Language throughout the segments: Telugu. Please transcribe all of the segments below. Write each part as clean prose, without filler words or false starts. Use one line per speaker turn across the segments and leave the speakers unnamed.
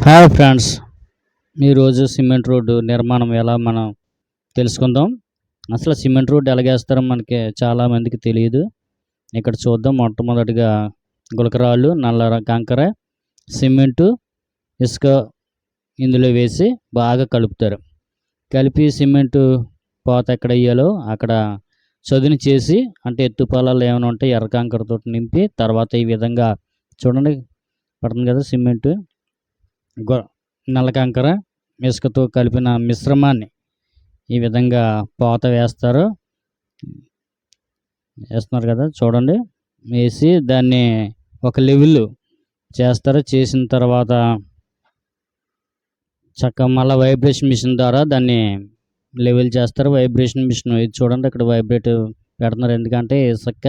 హాయ్ ఫ్రెండ్స్, ఈరోజు సిమెంట్ రోడ్డు నిర్మాణం ఎలా మనం తెలుసుకుందాం. అసలు సిమెంట్ రోడ్డు ఎలాగేస్తారో మనకి చాలామందికి తెలియదు. ఇక్కడ చూద్దాం. మొట్టమొదటిగా గులకరాళ్ళు, నల్ల కంకర, సిమెంటు, ఇసుక ఇందులో వేసి బాగా కలుపుతారు. కలిపి సిమెంటు పోత ఎక్కడ వేయాలో అక్కడ చదును చేసి, అంటే ఎత్తు పొలాలు ఏమైనా ఉంటే ఎర్ర కంకరతో నింపి తర్వాత ఈ విధంగా చూడండి పడుతుంది కదా సిమెంటు, నల్ల కంకర, ఇసుకతో కలిపిన మిశ్రమాన్ని ఈ విధంగా పోత వేస్తున్నారు కదా చూడండి. వేసి దాన్ని ఒక లెవెల్ చేస్తారు. చేసిన తర్వాత చక్కగా మళ్ళీ వైబ్రేషన్ మిషన్ ద్వారా దాన్ని లెవెల్ చేస్తారు. వైబ్రేషన్ మిషన్ ఇది చూడండి, ఇక్కడ వైబ్రేట్ పెడుతున్నారు. ఎందుకంటే ఇసుక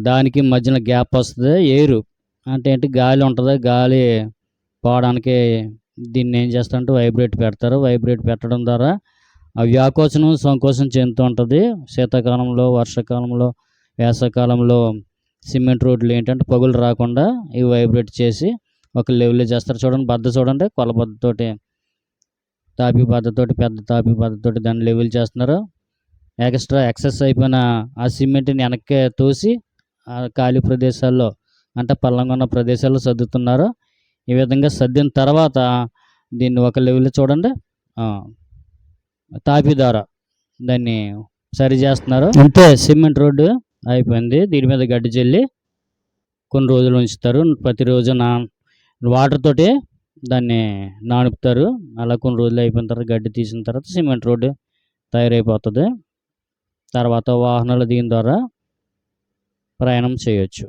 దానికి మధ్యన గ్యాప్ వస్తుంది. ఎయిర్ అంటే ఏంటి, గాలి ఉంటుంది. గాలి పోవడానికి దీన్ని ఏం చేస్తారంటే వైబ్రేట్ పెడతారు. వైబ్రేట్ పెట్టడం ద్వారా ఆ వ్యాకోచనం సంకోచం చెందుతూ ఉంటుంది. శీతాకాలంలో, వర్షాకాలంలో, వేసవకాలంలో సిమెంట్ రోడ్లు ఏంటంటే పగులు రాకుండా ఇవి వైబ్రేట్ చేసి ఒక లెవెల్లో చేస్తారు. చూడండి బద్ద చూడండి, కొలబద్దతోటి, తాపి బద్దతోటి, పెద్ద తాపి బద్దతోటి దాన్ని లెవెల్ చేస్తున్నారు. ఎక్సెస్ అయిపోయిన ఆ సిమెంట్ని వెనక్కి తోసి ఆ ఖాళీ ప్రదేశాల్లో, అంటే పల్లంగా ఉన్న ప్రదేశాల్లో సర్దుతున్నారు. ఈ విధంగా సర్దిన తర్వాత దీన్ని ఒక లెవెల్ చూడండి తాపి ద్వారా దాన్ని సరి చేస్తున్నారు. అంతే, సిమెంట్ రోడ్డు అయిపోయింది. దీని మీద గడ్డి చల్లి కొన్ని రోజులు ఉంచుతారు. ప్రతిరోజు వాటర్ తోటి దాన్ని నానుపుతారు. అలా కొన్ని రోజులు అయిపోయిన తర్వాత గడ్డి తీసిన తర్వాత సిమెంట్ రోడ్డు తయారైపోతుంది. తర్వాత వాహనాలు దీని ద్వారా ప్రయాణం చేయొచ్చు.